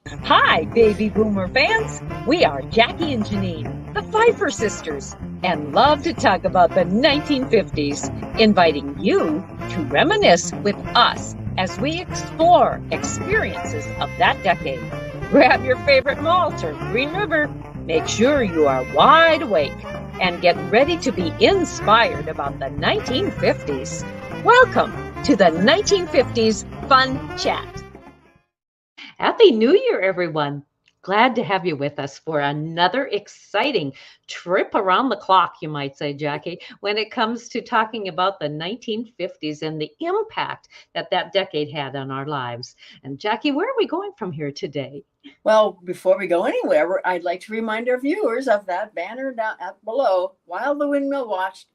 Hi, baby boomer fans. We are Jackie and Janine, the Pfeiffer sisters, and love to talk about the 1950s, inviting you to reminisce with us as we explore experiences of that decade. Grab your favorite malt or Green River. Make sure you are wide awake and get ready to be inspired about the 1950s. Welcome to the 1950s Fun Chat. Happy New Year, everyone. Glad to have you with us for another exciting trip around the clock, you might say, Jackie, when it comes to talking about the 1950s and the impact that that decade had on our lives. And Jackie, where are we going from here today? Well, before we go anywhere, I'd like to remind our viewers of that banner down below, While the Windmill Watched,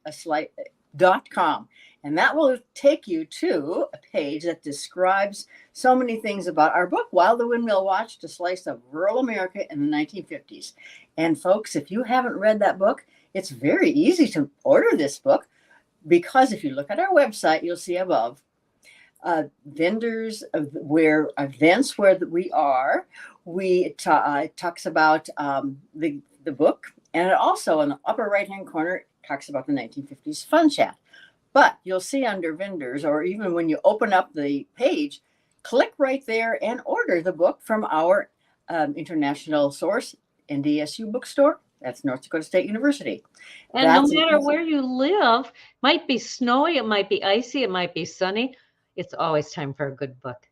.com. And that will take you to a page that describes so many things about our book, While the Windmill Watched, A Slice of Rural America in the 1950s. And folks, if you haven't read that book, it's very easy to order this book because if you look at our website, you'll see above vendors where events where we are. It talks about the book, and it also in the upper right hand corner talks about the 1950s Fun Chat. But you'll see under vendors, or even when you open up the page, click right there and order the book from our international source, NDSU bookstore. That's North Dakota State University. And That's no matter where you live, might be snowy, it might be icy, it might be sunny. It's always time for a good book.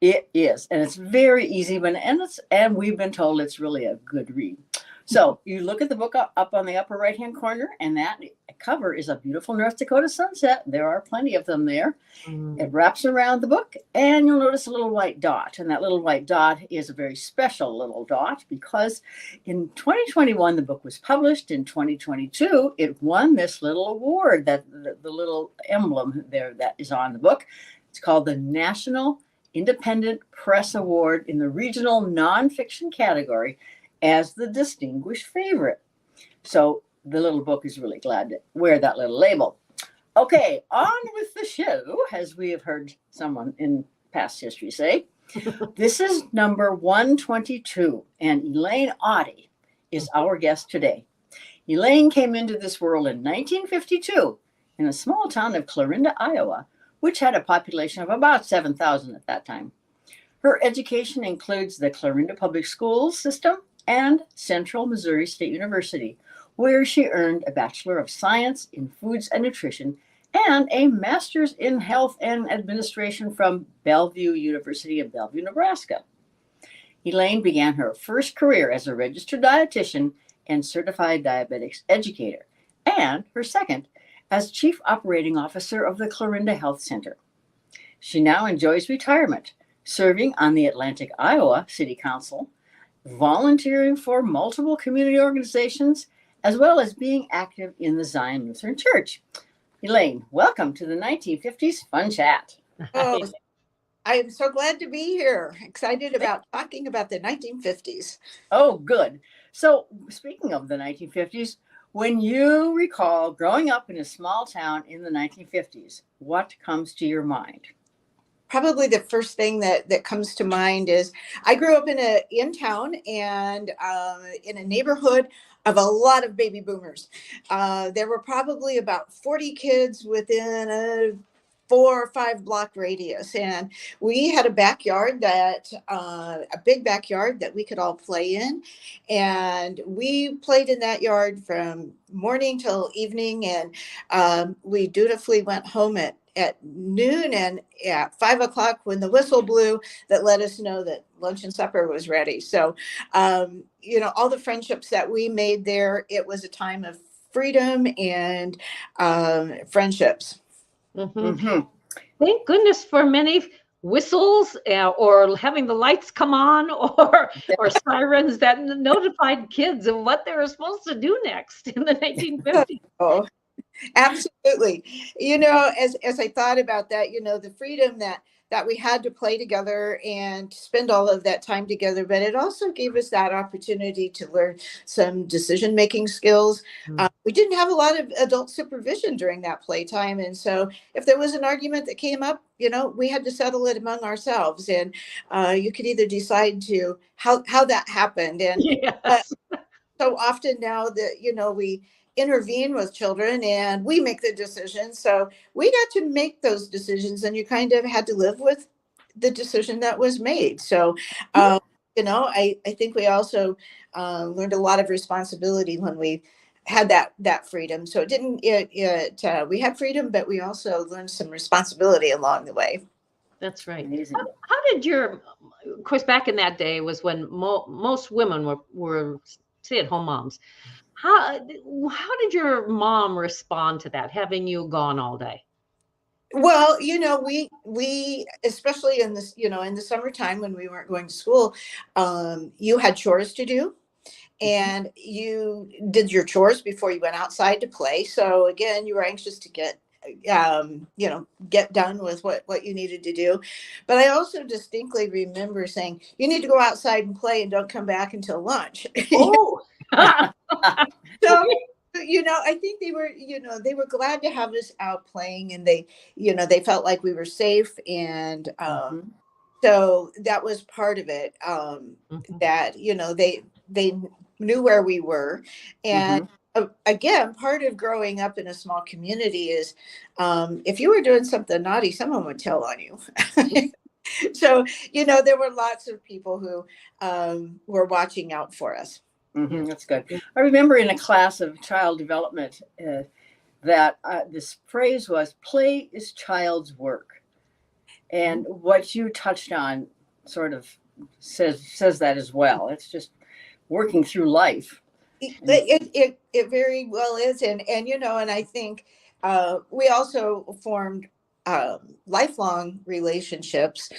It is, and it's very easy. And we've been told it's really a good read. So you look at the book up on the upper right-hand corner, and that cover is a beautiful North Dakota sunset. There are plenty of them there. It wraps around the book, and you'll notice a little white dot. And that little white dot is a very special little dot because in 2021, the book was published. In 2022, it won this little award, that the little emblem there that is on the book. It's called the National Independent Press Award in the regional nonfiction category as the distinguished favorite. So the little book is really glad to wear that little label. Okay, on with the show, as we have heard someone in past history say. This is number 122, and Elaine Otte is our guest today. Elaine came into this world in 1952 in a small town of Clarinda, Iowa, which had a population of about 7,000 at that time. Her education includes the Clarinda Public Schools system and Central Missouri State University, where she earned a Bachelor of Science in Foods and Nutrition and a Master's in Health and Administration from Bellevue University in Bellevue, Nebraska. Elaine began her first career as a registered dietitian and certified diabetics educator, and her second as Chief Operating Officer of the Clarinda Health Center. She now enjoys retirement, serving on the Atlantic, Iowa City Council, volunteering for multiple community organizations, as well as being active in the Zion Lutheran Church. Elaine, welcome to the 1950s Fun Chat. Oh, I am so glad to be here. Excited about talking about the 1950s. Oh, good. So speaking of the 1950s, when you recall growing up in a small town in the 1950s, what comes to your mind? Probably the first thing that comes to mind is I grew up in town and in a neighborhood of a lot of baby boomers. There were probably about 40 kids within a 4 or 5 block radius, and we had a backyard a big backyard that we could all play in, and we played in that yard from morning till evening, and we dutifully went home at noon and at 5 o'clock when the whistle blew that let us know that lunch and supper was ready. So all the friendships that we made there, it was a time of freedom and friendships. Thank goodness for many whistles or having the lights come on or sirens that notified kids of what they were supposed to do next in the 1950s. Oh, absolutely. As I thought about that, the freedom that that we had to play together and spend all of that time together, but it also gave us that opportunity to learn some decision making skills. We didn't have a lot of adult supervision during that playtime, and so if there was an argument that came up, we had to settle it among ourselves, and you could either decide to how that happened. And Yes. so often now that we intervene with children and we make the decision, so we got to make those decisions, and you kind of had to live with the decision that was made. So I think we also learned a lot of responsibility when we had that freedom. So we had freedom, but we also learned some responsibility along the way. That's right. Amazing. How did of course, back in that day was when most women were stay-at-home moms. How did your mom respond to that, having you gone all day? Well, we especially in this, in the summertime when we weren't going to school, you had chores to do, and you did your chores before you went outside to play. So again, you were anxious to get done with what you needed to do. But I also distinctly remember saying, you need to go outside and play and don't come back until lunch. Oh. So, I think they were glad to have us out playing, and they felt like we were safe. And so that was part of it, that, they knew where we were. And again, part of growing up in a small community is, if you were doing something naughty, someone would tell on you. So, there were lots of people who were watching out for us. That's good. I remember in a class of child development that this phrase was, play is child's work. And what you touched on sort of says that as well. It's just working through life. It very well is. And I think we also formed lifelong relationships.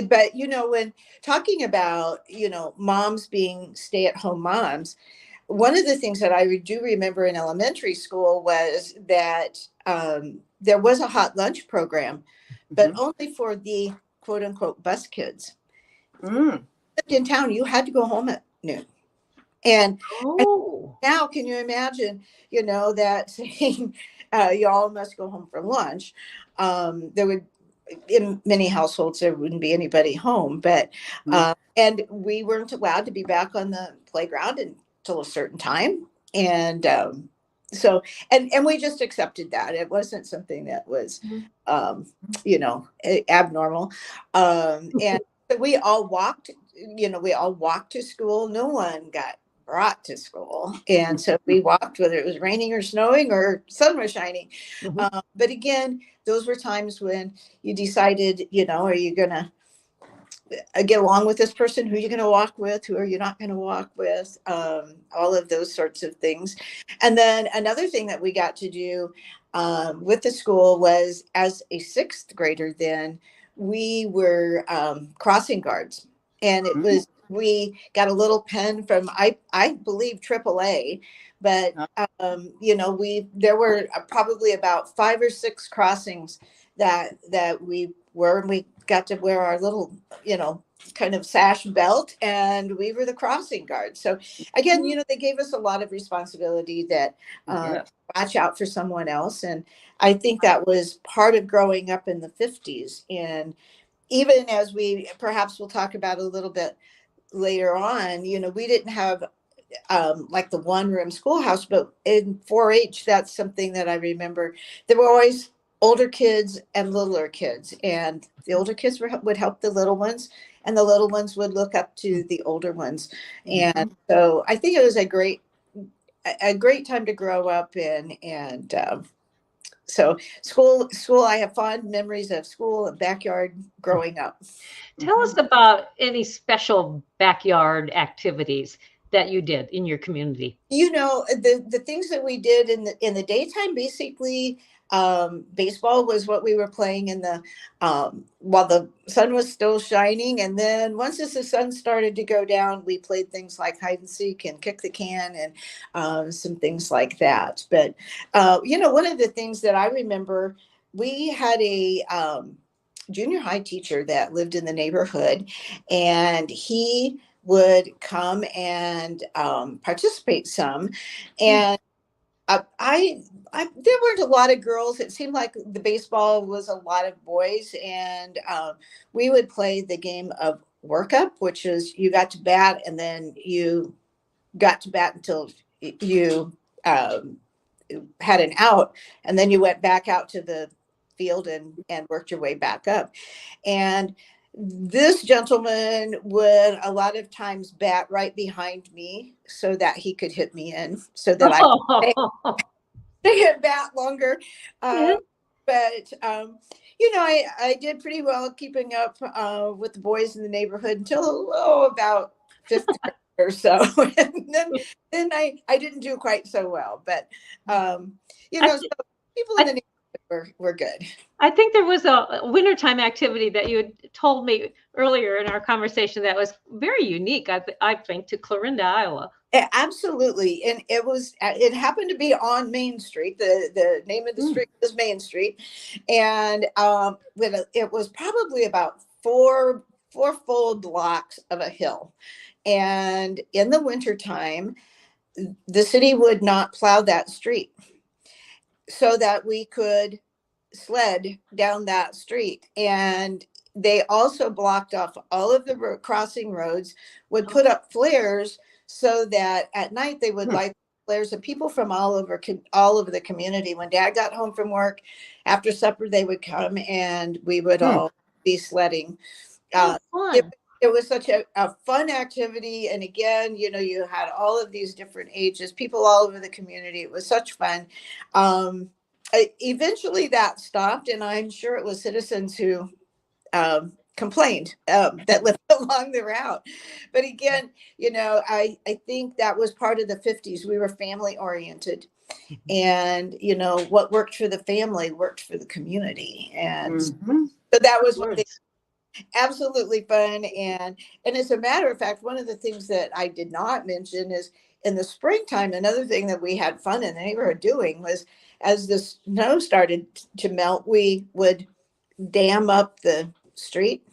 But, when talking about, moms being stay-at-home moms, one of the things that I do remember in elementary school was that there was a hot lunch program, but only for the quote unquote bus kids. In town, you had to go home at noon. And now, can you imagine, that saying, y'all must go home for lunch? In many households, there wouldn't be anybody home, but and we weren't allowed to be back on the playground until a certain time. And so we just accepted that. It wasn't something that was abnormal. And we all walked to school. No one got brought to school, and so we walked whether it was raining or snowing or sun was shining. But again, those were times when you decided, are you gonna get along with this person? Who are you going to walk with? Who are you not going to walk with? All of those sorts of things. And then another thing that we got to do with the school was, as a sixth grader, then we were crossing guards, and it was, we got a little pen from, I believe, AAA, but there were probably about 5 or 6 crossings that we were, and we got to wear our little, kind of sash belt, and we were the crossing guard. So again, they gave us a lot of responsibility that watch out for someone else. And I think that was part of growing up in the 50s. And even as we perhaps will talk about a little bit later on, we didn't have like the one-room schoolhouse, but in 4-H, that's something that I remember. There were always older kids and littler kids, and the older kids would help the little ones, and the little ones would look up to the older ones. And so I think it was a great time to grow up in. And so school, I have fond memories of school and backyard growing up. Tell us about any special backyard activities that you did in your community. The things that we did in the daytime, basically, baseball was what we were playing in the while the sun was still shining. And then once the sun started to go down, we played things like hide and seek and kick the can and some things like that. But one of the things that I remember, we had a junior high teacher that lived in the neighborhood, and he would come and participate some. And there weren't a lot of girls. It seemed like the baseball was a lot of boys, and we would play the game of workup, which is you got to bat, and then you got to bat until you had an out, and then you went back out to the field and worked your way back up. And this gentleman would a lot of times bat right behind me so that he could hit me in, so that I could stay at bat longer. But I did pretty well keeping up with the boys in the neighborhood until about fifth grade or so. And then I didn't do quite so well. But so people in the neighborhood were good. I think there was a wintertime activity that you had told me earlier in our conversation that was very unique, I think, to Clarinda, Iowa. Absolutely. And it happened to be on Main Street. The name of the street was Main Street. And it was probably about four full blocks of a hill. And in the wintertime, the city would not plow that street so that we could sled down that street. And they also blocked off all of the crossing roads, would put up flares so that at night they would light flares, and people from all over the community, when Dad got home from work after supper, they would come and we would all be sledding. It was such a fun activity. And again, you had all of these different ages, people all over the community. It was such fun. Eventually that stopped, and I'm sure it was citizens who complained that lived along the route. But again, I think that was part of the 50s. We were family oriented, and what worked for the family worked for the community. And so that was one thing. Absolutely fun. And as a matter of fact, one of the things that I did not mention is in the springtime, another thing that we had fun in the neighborhood doing was, as the snow started to melt, we would dam up the street,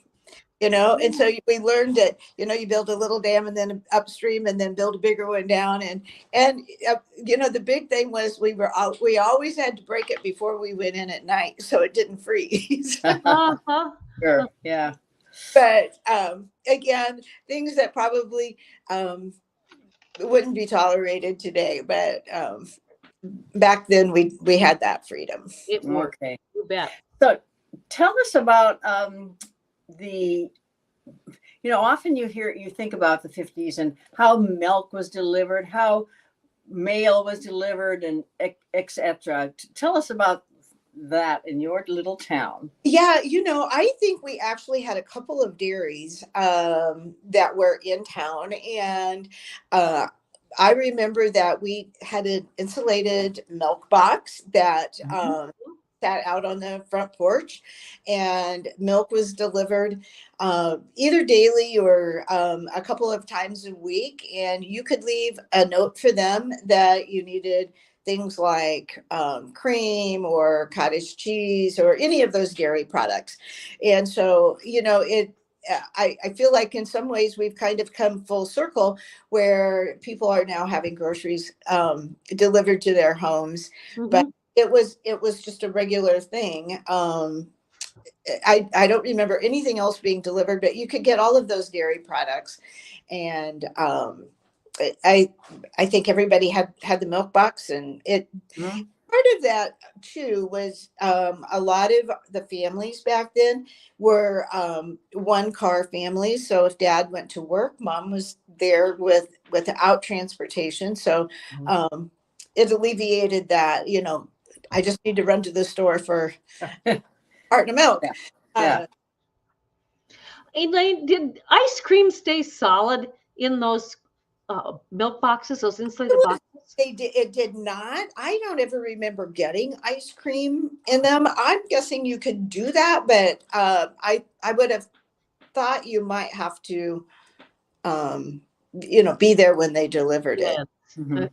and so we learned that, you build a little dam and then upstream and then build a bigger one down. And the big thing was we always had to break it before we went in at night so it didn't freeze. Sure. Yeah. But again, things that probably wouldn't be tolerated today, but back then we had that freedom. It worked. Okay. You bet. So tell us about often you think about the 50s and how milk was delivered, how mail was delivered, and etc. Tell us about that in your little town. Yeah, I think we actually had a couple of dairies that were in town, and I remember that we had an insulated milk box that sat out on the front porch, and milk was delivered either daily or a couple of times a week, and you could leave a note for them that you needed things like cream or cottage cheese or any of those dairy products. And so, I feel like in some ways we've kind of come full circle where people are now having groceries delivered to their homes. But it was just a regular thing. I don't remember anything else being delivered, but you could get all of those dairy products. And I think everybody had the milk box, and part of that too was a lot of the families back then were one car families. So if Dad went to work, Mom was there without transportation. So it alleviated that, I just need to run to the store for a carton of milk. Yeah. Elaine, did ice cream stay solid in those milk boxes, those insulated boxes? It did not. I don't ever remember getting ice cream in them. I'm guessing you could do that, but I would have thought you might have to, be there when they delivered it. Okay.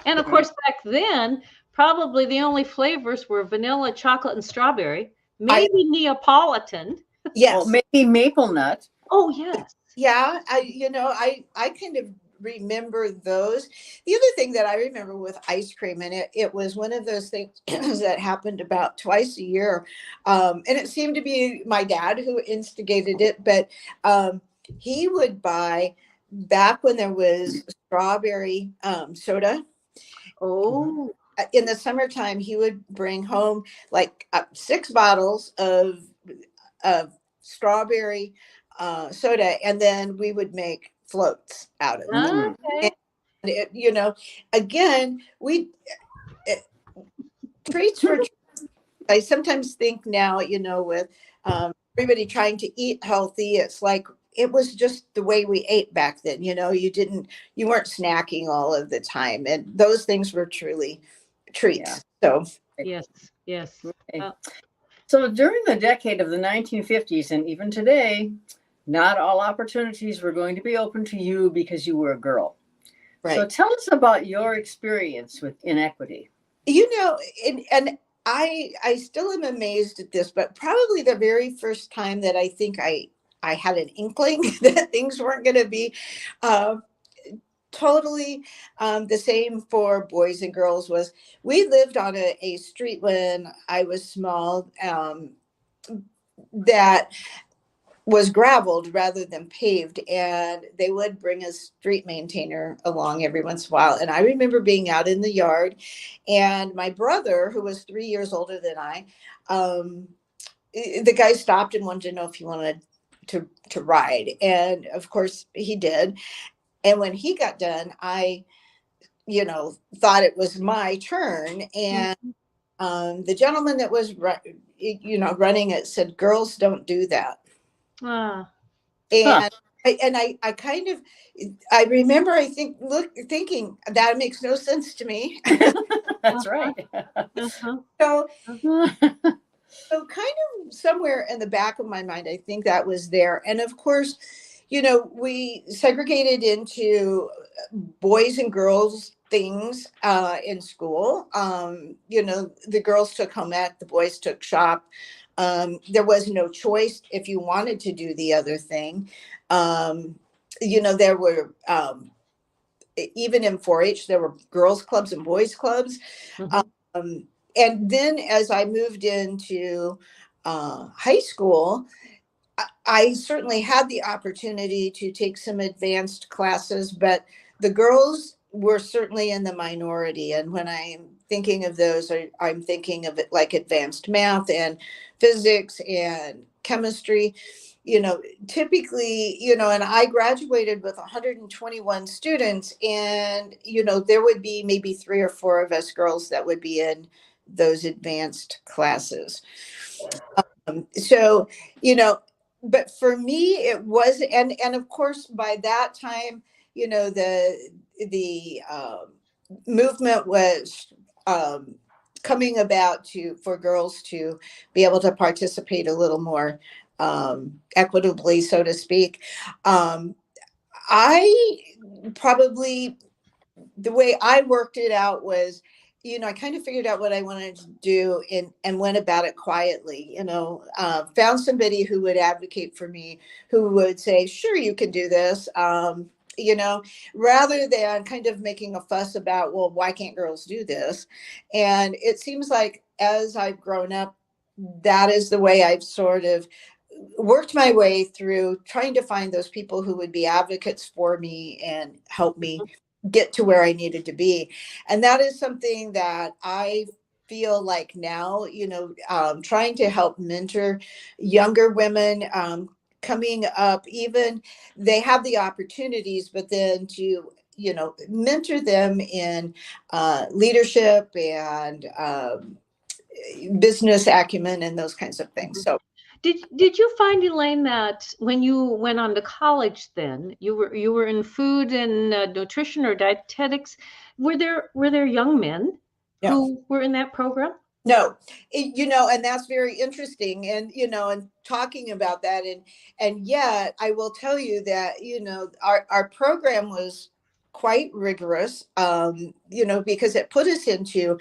And of course, back then, probably the only flavors were vanilla, chocolate, and strawberry. Maybe Neapolitan. Yes. Oh, maybe maple nut. Oh, yes. Yeah, I kind of remember those. The other thing that I remember with ice cream, and it was one of those things that happened about twice a year. And it seemed to be my dad who instigated it, but he would buy, back when there was strawberry soda, Oh, in the summertime, he would bring home like 6 bottles of strawberry soda, and then we would make floats out of it. Mm. And okay. again, we it, treats for. I sometimes think now, with everybody trying to eat healthy, it's like it was just the way we ate back then. You weren't snacking all of the time, and those things were truly Yeah. treats. So Yes, yes. Okay. So during the decade of the 1950s and even today, not all opportunities were going to be open to you because you were a girl. So right. tell us about your experience with inequity. And I still am amazed at this, but probably the very first time that I think I had an inkling that things weren't going to be uh, totally the same for boys and girls was, we lived on a street when I was small, that was graveled rather than paved, and they would bring a street maintainer along every once in a while. And I remember being out in the yard, and my brother, who was 3 years older than I, the guy stopped and wanted to know if he wanted to ride, and of course he did. And when he got done, I thought it was my turn, and the gentleman that was running it said, "Girls don't do that." Ah, Huh. And I kind of, I remember, I think, thinking that makes no sense to me. That's right. uh-huh, so uh-huh. so kind of somewhere in the back of my mind, I think that was there. And of course, we segregated into boys and girls things in school. The girls took home ec, the boys took shop. There was no choice if you wanted to do the other thing. There were, even in 4-H, there were girls clubs and boys clubs. Mhm. Um, and then as I moved into high school, I certainly had the opportunity to take some advanced classes, but the girls were certainly in the minority. And when I'm thinking of those, I'm thinking of it like advanced math and physics and chemistry. Typically, and I graduated with 121 students, and, there would be maybe 3 or 4 of us girls that would be in those advanced classes. So, but for me, it was, and of course, by that time, the movement was coming about for girls to be able to participate a little more equitably, so to speak. Um, I probably, the way I worked it out was, I kind of figured out what I wanted to do, and went about it quietly, found somebody who would advocate for me, who would say, sure, you can do this. Rather than kind of making a fuss about, well, why can't girls do this? And it seems like as I've grown up, that is the way I've sort of worked my way through trying to find those people who would be advocates for me and help me get to where I needed to be. And that is something that I feel like now, trying to help mentor younger women coming up, even they have the opportunities, but then to, mentor them in leadership and business acumen and those kinds of things. So Did you find, Elaine, that when you went on to college, then you were in food and nutrition or dietetics? Were there young men no. who were in that program? No, and that's very interesting. And, and talking about that, and yet I will tell you that, our program was quite rigorous, because it put us into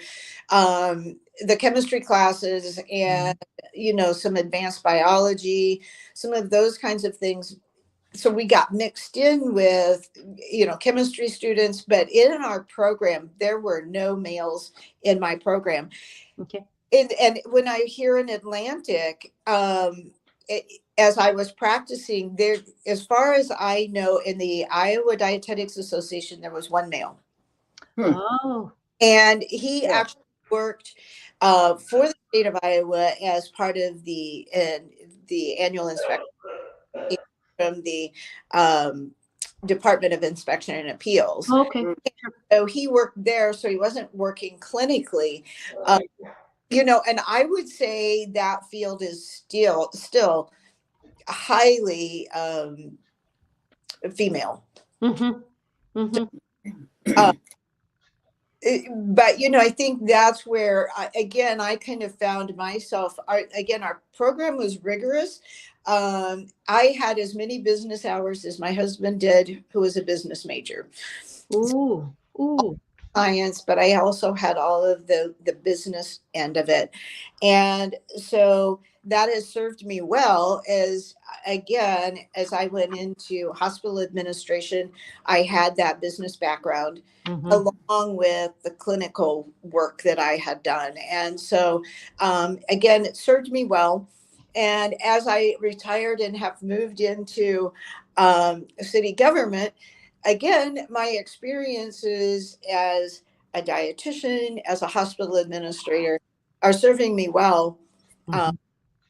the chemistry classes and, some advanced biology, some of those kinds of things. So we got mixed in with, chemistry students, but in our program, there were no males in my program. Okay. And when I hear in Atlantic, as I was practicing there, as far as I know, in the Iowa Dietetics Association, there was one male. Oh. And he Yeah. actually worked for the state of Iowa as part of the annual inspection from the Department of Inspection and Appeals. Okay. So he worked there, so he wasn't working clinically. And I would say that field is still highly female. Mm-hmm. Mm-hmm. But I think that's where I kind of found myself. Our program was rigorous. I had as many business hours as my husband did, who was a business major. Ooh. Science, but I also had all of the business end of it. And so that has served me well as I went into hospital administration, I had that business background along with the clinical work that I had done. And so, it served me well. And as I retired and have moved into city government, again, my experiences as a dietitian, as a hospital administrator, are serving me well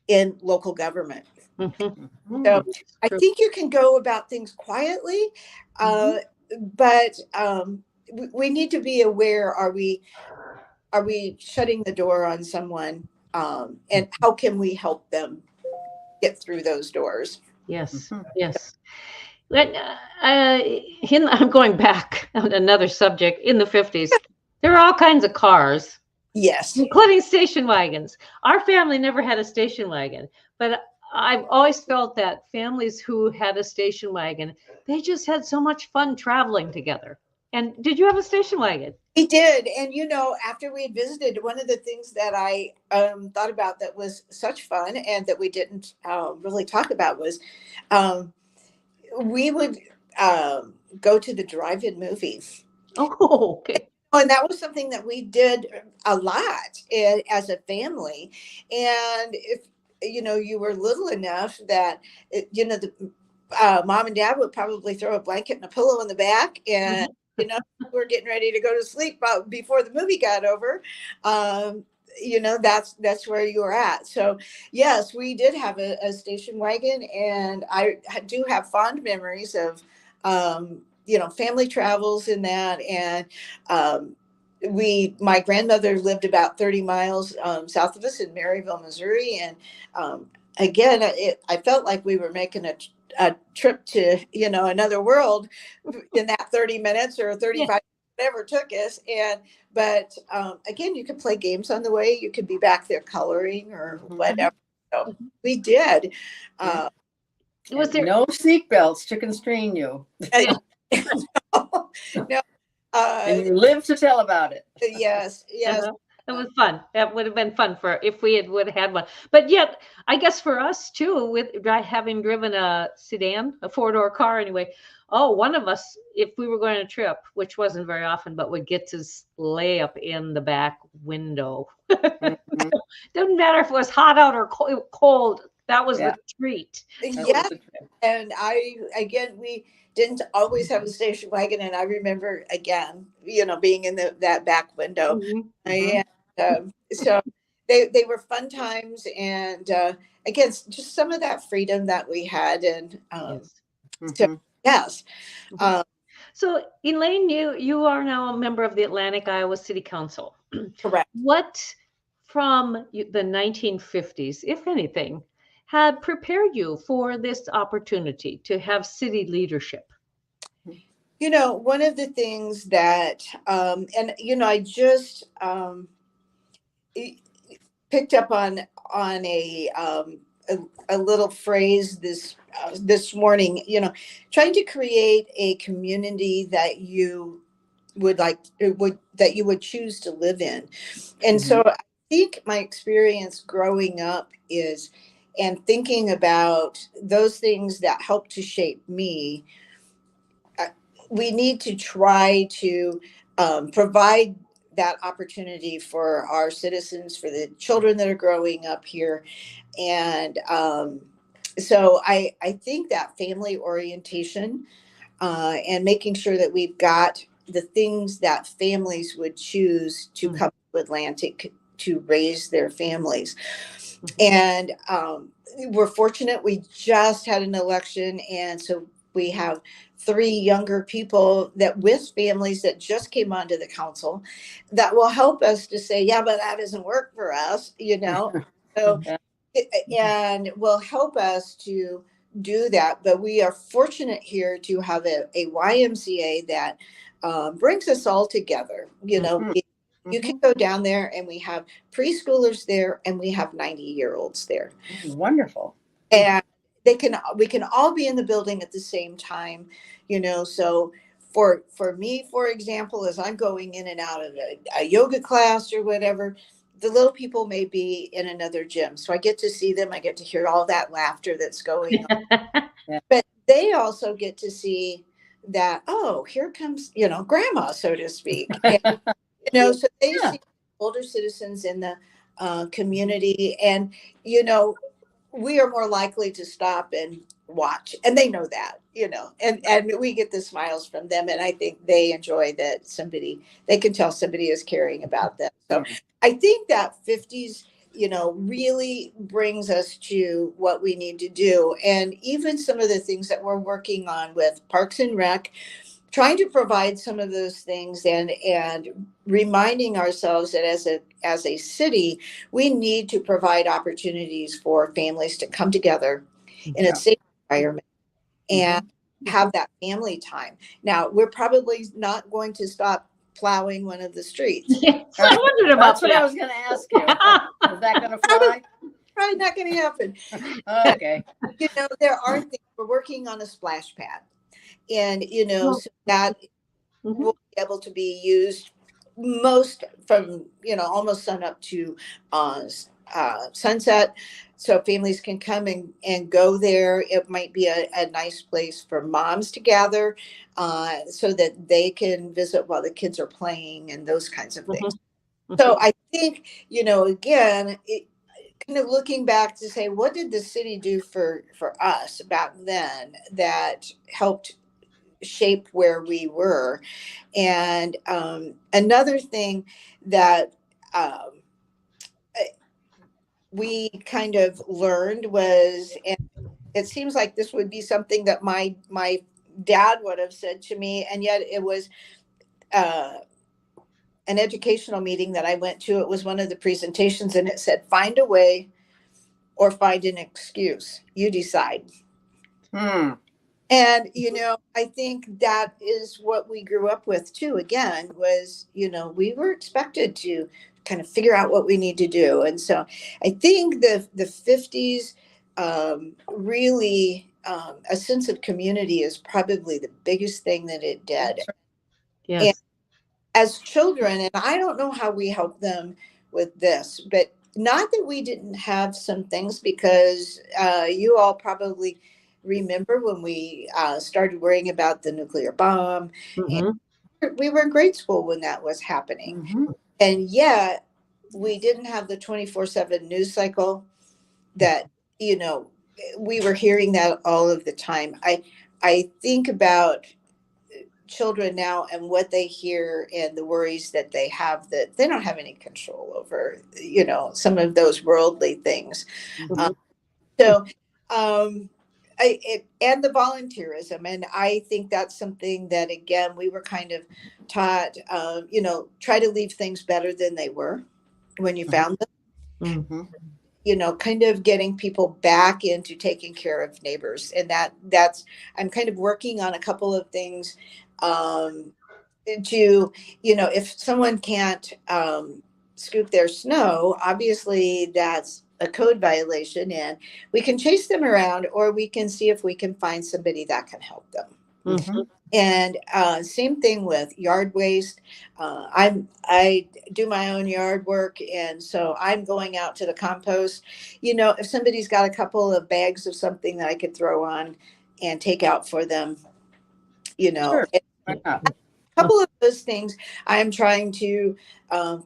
in local government. So I think you can go about things quietly, but we need to be aware: are we shutting the door on someone, and how can we help them get through those doors? Yes. Yes. I'm going back on another subject. In the 50s, there were all kinds of cars. Yes. Including station wagons. Our family never had a station wagon, but I've always felt that families who had a station wagon, they just had so much fun traveling together. And did you have a station wagon? We did. And, after we had visited, one of the things that I thought about that was such fun and that we didn't really talk about was we would go to the drive-in movies. Oh, okay. And that was something that we did a lot as a family. And if, you were little enough that, mom and dad would probably throw a blanket and a pillow in the back, and, we're getting ready to go to sleep before the movie got over. That's where you were at. So yes, we did have a station wagon, and I do have fond memories of, family travels in that. And my grandmother lived about 30 miles south of us in Maryville, Missouri. And I felt like we were making a trip to, another world in that 30 minutes or 35, whatever it took us. But you could play games on the way. You could be back there coloring or whatever. So we did. Was there no seatbelts to constrain you? No. And you live to tell about it. Yes. It was fun. That would have been fun if we would have had one. But yet, I guess for us too, with having driven a sedan, a 4-door car anyway. Oh, one of us, if we were going on a trip, which wasn't very often, but would get to lay up in the back window. Doesn't matter if it was hot out or cold. That was the treat. Yeah. And we didn't always have a station wagon. And I remember, being in that back window. And so they were fun times. And just some of that freedom that we had. And so, yes. So, Elaine, you are now a member of the Atlantic, Iowa City Council. Correct. What from the 1950s, if anything, had prepared you for this opportunity to have city leadership? One of the things that, I just picked up on a little phrase this morning, trying to create a community that you would choose to live in. And so I think my experience growing up is, and thinking about those things that help to shape me, uh, we need to try to provide that opportunity for our citizens, for the children that are growing up here. And so I think that family orientation, and making sure that we've got the things that families would choose to come to Atlantic to raise their families. And we're fortunate, we just had an election, and so we have 3 younger people that with families that just came onto the council that will help us to say, yeah, but that doesn't work for us, so Yeah. and will help us to do that. But we are fortunate here to have a YMCA that brings us all together. You can go down there, and we have preschoolers there, and we have 90-year-olds there. Wonderful. And we can all be in the building at the same time, so for me, for example, as I'm going in and out of a yoga class or whatever, the little people may be in another gym, so I get to see them, I get to hear all that laughter that's going on. But they also get to see that, oh, here comes grandma, so to speak. And, so they see older citizens in the community, and we are more likely to stop and watch, and they know that, and we get the smiles from them, and I think they enjoy that they can tell somebody is caring about them. So I think that 50s really brings us to what we need to do, and even some of the things that we're working on with Parks and Rec, trying to provide some of those things, and reminding ourselves that as a city, we need to provide opportunities for families to come together in a safe environment and have that family time. Now, we're probably not going to stop plowing one of the streets. Yes, I wondered about That's what I was going to ask you. Is that going to fly? Probably not going to happen. Okay. There are things. We're working on a splash pad. And, so that will be able to be used most from, almost sun up to sunset. So families can come and go there. It might be a nice place for moms to gather so that they can visit while the kids are playing and those kinds of things. So I think, again, kind of looking back to say, what did the city do for us back then that helped shape where we were? And another thing that we kind of learned was, and it seems like this would be something that my dad would have said to me, and yet it was an educational meeting that I went to. It was one of the presentations, and it said, find a way or find an excuse. You decide. And, I think that is what we grew up with too, again, was, we were expected to kind of figure out what we need to do. And so I think the 50s really, a sense of community is probably the biggest thing that it did. Yes. And as children, and I don't know how we help them with this, but not that we didn't have some things, because you all probably remember when we started worrying about the nuclear bomb. And we were in grade school when that was happening. And yet we didn't have the 24/7 news cycle that, we were hearing that all of the time. I think about children now and what they hear and the worries that they have, that they don't have any control over, some of those worldly things. So and the volunteerism, and I think that's something that, again, we were kind of taught, try to leave things better than they were when you found them. Kind of getting people back into taking care of neighbors, and that's I'm kind of working on a couple of things to, if someone can't scoop their snow, obviously that's a code violation, and we can chase them around, or we can see if we can find somebody that can help them. Mhm. And same thing with yard waste. I do my own yard work, and so I'm going out to the compost. If somebody's got a couple of bags of something that I could throw on and take out for them, Sure. a Why not? couple of those things. I'm trying to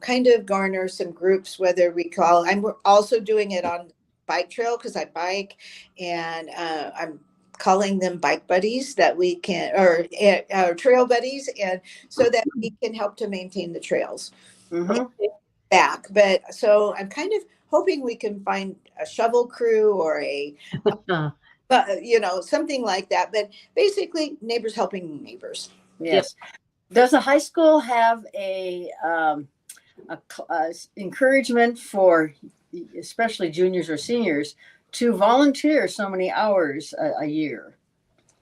kind of garner some groups, whether we call. I'm also doing it on bike trail because I bike, and I'm calling them bike buddies that we can, or trail buddies, and so that we can help to maintain the trails Mhm. back. But so I'm kind of hoping we can find a shovel crew or something like that. But basically, neighbors helping neighbors. Yes. Does a high school have a encouragement for especially juniors or seniors to volunteer so many hours a year?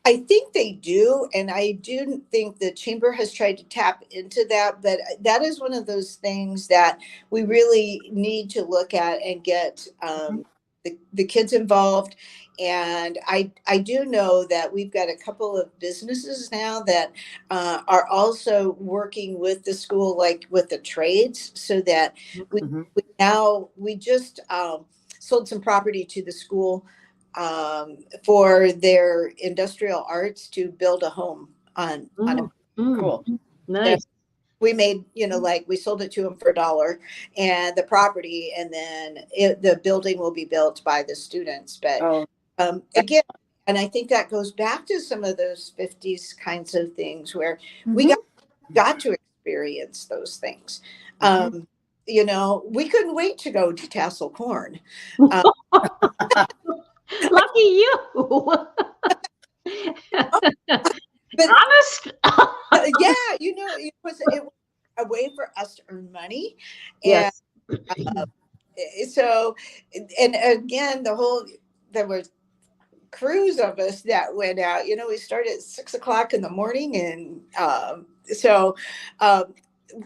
I think they do, and I do think the chamber has tried to tap into that, but that is one of those things that we really need to look at and get the kids involved. And I do know that we've got a couple of businesses now that are also working with the school, like with the trades, so that Mhm. we just sold some property to the school for their industrial arts to build a home on it. Cool. Nice. We made, like we sold it to them for $1 and the property, and then the building will be built by the students. But Oh, again, and I think that goes back to some of those 50s kinds of things where we mhm. got to experience those things. Mhm. We couldn't wait to go to tassel corn. Lucky you. But Honest. yeah, it was a way for us to earn money. And Yes. so, and again, there were crews of us that went out. We started at 6 o'clock in the morning, and so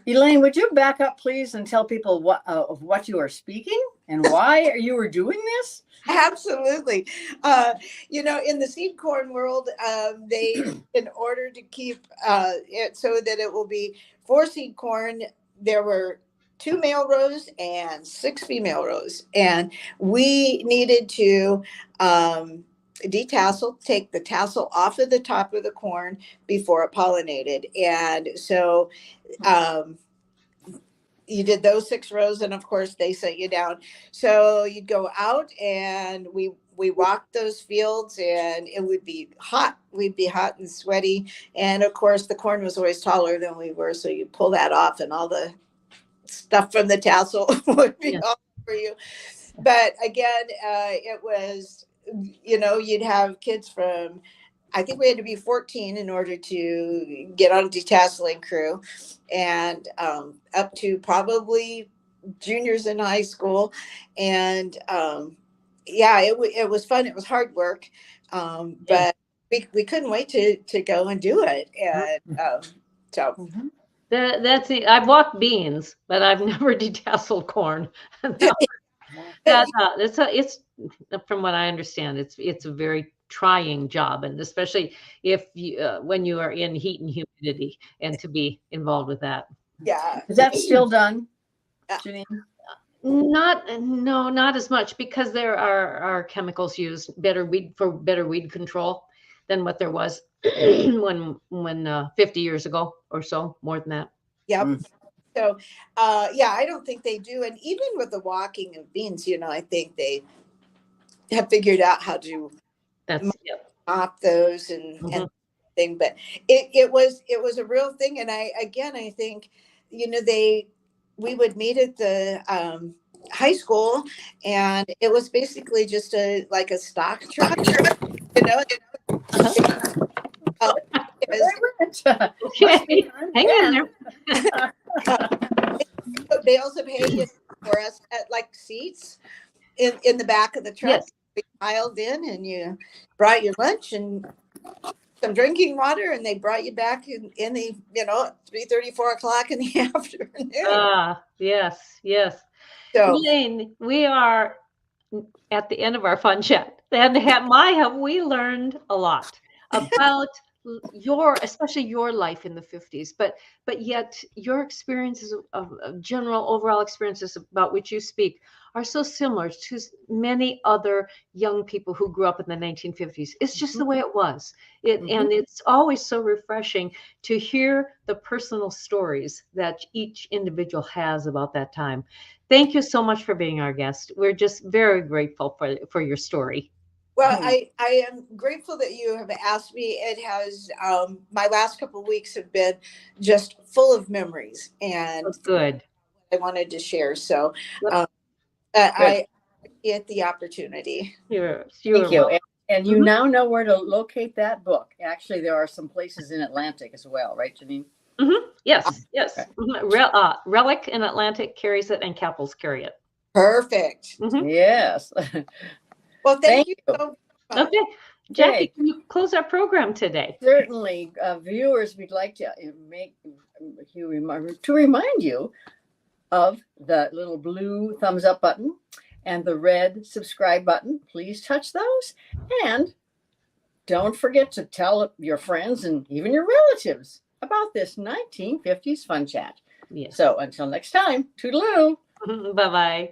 Elaine, would you back up, please, and tell people of what you are speaking and why you were doing this? absolutely. In the seed corn world, they, in order to keep it so that it will be 4 seed corn, there were 2 male rows and 6 female rows, and we needed to detassel, take the tassel off of the top of the corn before it pollinated. And so you did those 6 rows, and of course they set you down. So you'd go out, and we walked those fields, and it would be hot. We'd be hot and sweaty, and of course the corn was always taller than we were, so you pull that off and all the stuff from the tassel would be all over you. But again, it was, you'd have kids from, I think we had to be 14 in order to get on a detasseling crew, and up to probably juniors in high school. And it was fun. It was hard work, but we couldn't wait to go and do it. And so Mhm. That's it. I've walked beans, but I've never detasseled corn. It's from what I understand, it's a very trying job, and especially if you when you are in heat and humidity, and to be involved with that. yeah. Is that still done, Janine? Not as much, because there are chemicals used better weed control than what there was when 50 years ago or so, more than that. Yep. Mm. So, I don't think they do. And even with the walking of beans, I think they have figured out how to That's mop those and Mhm. thing. But it was a real thing. And I think, we would meet at the high school, and it was basically just like a stock truck, you know. Uh, it Okay, hang in there. they also paid for us at like seats in the back of the truck. Yes. We piled in, and you brought your lunch and some drinking water, and they brought you back in the 3:30, 4 o'clock in the afternoon. Ah, yes. So Elaine, we are at the end of our fun chat. And have we learned a lot about especially your life in the 50s, but yet your experiences of general overall experiences about which you speak are so similar to many other young people who grew up in the 1950s. It's just the way it was. And it's always so refreshing to hear the personal stories that each individual has about that time. Thank you so much for being our guest. We're just very grateful for your story. Well, I am grateful that you have asked me. It has, my last couple of weeks have been just full of memories and Good. I wanted to share. So Yep. I appreciate the opportunity. You're Thank you. welcome. And you now know where to locate that book. Actually, there are some places in Atlantic as well, right, Janine? Yes, yes. Relic in Atlantic carries it, and Capitals carry it. Perfect. Yes. Well, thank you so much. Okay. Jackie, can you close our program today? Certainly, viewers, we'd like to remind you of the little blue thumbs up button and the red subscribe button. Please touch those. And don't forget to tell your friends and even your relatives about this 1950s fun chat. Yes. So until next time, toodaloo. Bye-bye.